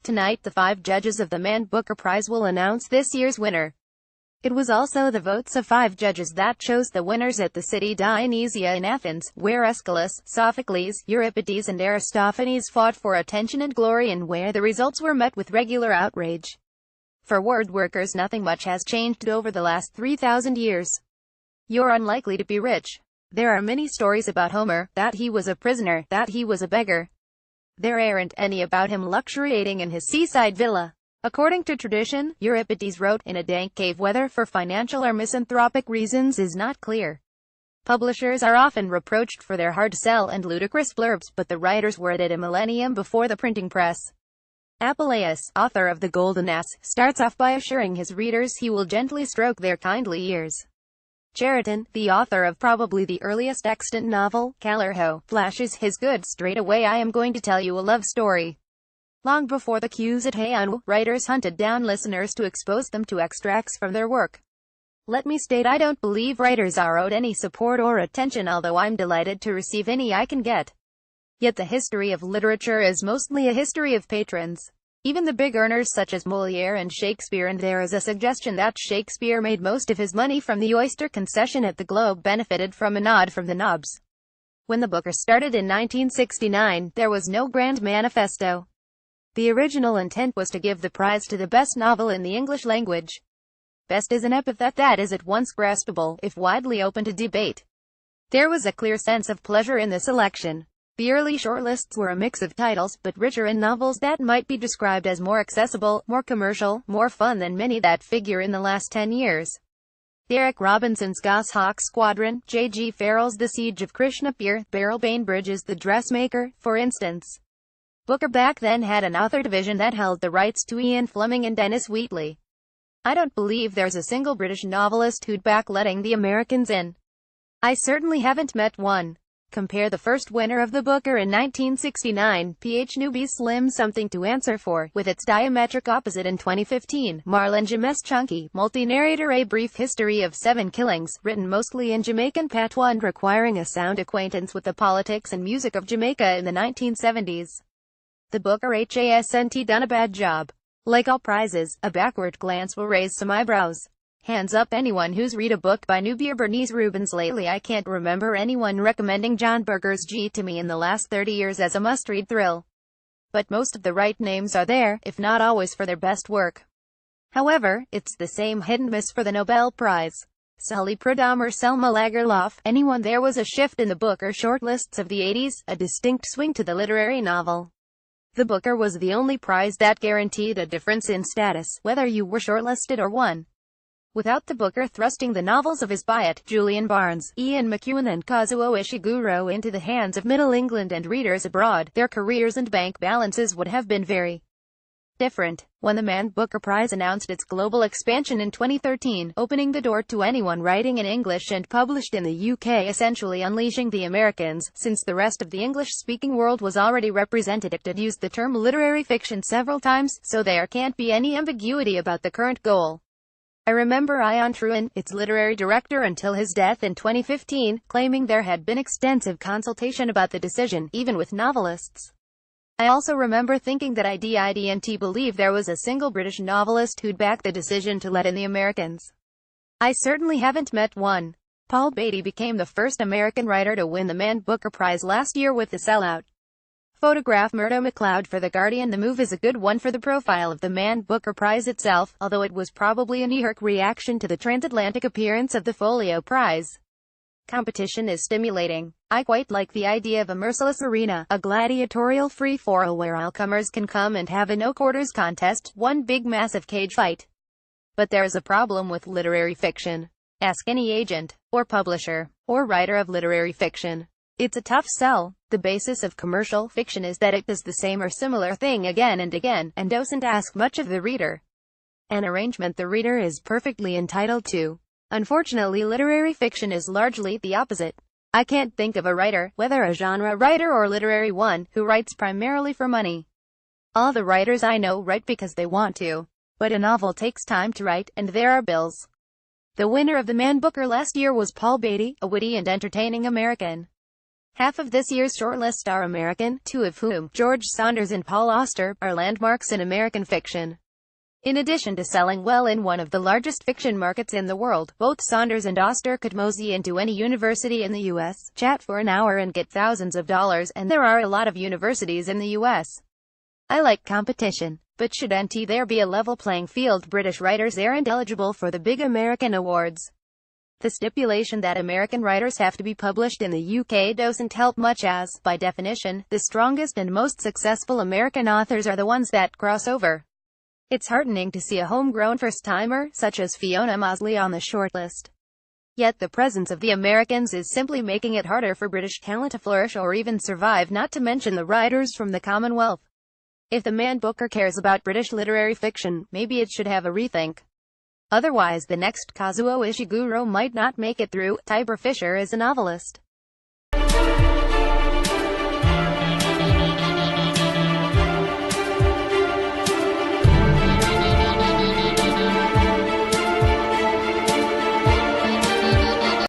Tonight, the 5 judges of the Man Booker Prize will announce this year's winner. It was also the votes of 5 judges that chose the winners at the city Dionysia in Athens, where Aeschylus, Sophocles, Euripides and Aristophanes fought for attention and glory, and where the results were met with regular outrage. For word workers, nothing much has changed over the last 3,000 years. You're unlikely to be rich. There are many stories about Homer, that he was a prisoner, that he was a beggar. There aren't any about him luxuriating in his seaside villa. According to tradition, Euripides wrote in a dank cave. Whether for financial or misanthropic reasons is not clear. Publishers are often reproached for their hard sell and ludicrous blurbs, but the writers were at a millennium before the printing press. Apuleius, author of The Golden Ass, starts off by assuring his readers he will gently stroke their kindly ears. Cheriton, the author of probably the earliest extant novel, Calirho, flashes his goods straight away. I am going to tell you a love story. Long before the cues at Heian, writers hunted down listeners to expose them to extracts from their work. Let me state, I don't believe writers are owed any support or attention, although I'm delighted to receive any I can get. Yet the history of literature is mostly a history of patrons. Even the big earners such as Molière and Shakespeare, and there is a suggestion that Shakespeare made most of his money from the oyster concession at the Globe, benefited from a nod from the Nobs. When the Booker started in 1969, there was no grand manifesto. The original intent was to give the prize to the best novel in the English language. Best is an epithet that is at once graspable, if widely open to debate. There was a clear sense of pleasure in the selection. The early shortlists were a mix of titles, but richer in novels that might be described as more accessible, more commercial, more fun than many that figure in the last 10 years. Derek Robinson's Goshawk Squadron, J.G. Farrell's The Siege of Krishnapur, Beryl Bainbridge's The Dressmaker, for instance. Booker back then had an author division that held the rights to Ian Fleming and Dennis Wheatley. I don't believe there's a single British novelist who'd back letting the Americans in. I certainly haven't met one. Compare the first winner of the Booker in 1969, P.H. Newby's Slim Something to Answer For, with its diametric opposite in 2015, Marlon James' chunky, multi-narrator A Brief History of 7 Killings, written mostly in Jamaican patois and requiring a sound acquaintance with the politics and music of Jamaica in the 1970s. The Booker hasn't done a bad job. Like all prizes, a backward glance will raise some eyebrows. Hands up anyone who's read a book by Newby or Bernice Rubens lately. I can't remember anyone recommending John Berger's G to me in the last 30 years as a must-read thrill. But most of the right names are there, if not always for their best work. However, it's the same hit and miss for the Nobel Prize. Sully Prudhomme or Selma Lagerlof, anyone. There was a shift in the Booker shortlists of the 80s, a distinct swing to the literary novel. The Booker was the only prize that guaranteed a difference in status, whether you were shortlisted or won. Without the Booker thrusting the novels of Isbuyat, Julian Barnes, Ian McEwan and Kazuo Ishiguro into the hands of Middle England and readers abroad, their careers and bank balances would have been very different. When the Man Booker Prize announced its global expansion in 2013, opening the door to anyone writing in English and published in the UK, essentially unleashing the Americans, since the rest of the English-speaking world was already represented, it had used the term literary fiction several times, so there can't be any ambiguity about the current goal. I remember Ian Trewin, its literary director until his death in 2015, claiming there had been extensive consultation about the decision, even with novelists. I also remember thinking that I didn't believe there was a single British novelist who'd back the decision to let in the Americans. I certainly haven't met one. Paul Beatty became the first American writer to win the Man Booker Prize last year with The Sellout. Photograph Murdo MacLeod for The Guardian. The move is a good one for the profile of the Man Booker Prize itself, although it was probably a knee-jerk reaction to the transatlantic appearance of the Folio Prize. Competition is stimulating. I quite like the idea of a merciless arena, a gladiatorial free-for-all where all comers can come and have a no-quarters contest, one big massive cage fight. But there's a problem with literary fiction. Ask any agent, or publisher, or writer of literary fiction. It's a tough sell. The basis of commercial fiction is that it does the same or similar thing again and again, and doesn't ask much of the reader. An arrangement the reader is perfectly entitled to. Unfortunately, literary fiction is largely the opposite. I can't think of a writer, whether a genre writer or literary one, who writes primarily for money. All the writers I know write because they want to. But a novel takes time to write, and there are bills. The winner of the Man Booker last year was Paul Beatty, a witty and entertaining American. Half of this year's shortlist are American, two of whom, George Saunders and Paul Auster, are landmarks in American fiction. In addition to selling well in one of the largest fiction markets in the world, both Saunders and Auster could mosey into any university in the U.S., chat for an hour and get thousands of dollars, and there are a lot of universities in the U.S. I like competition, but shouldn't there be a level playing field? British writers aren't eligible for the big American awards. The stipulation that American writers have to be published in the UK doesn't help much as, by definition, the strongest and most successful American authors are the ones that cross over. It's heartening to see a homegrown first-timer, such as Fiona Mosley, on the shortlist. Yet the presence of the Americans is simply making it harder for British talent to flourish or even survive, not to mention the writers from the Commonwealth. If the Man Booker cares about British literary fiction, maybe it should have a rethink. Otherwise the next Kazuo Ishiguro might not make it through. Tibor Fischer is a novelist.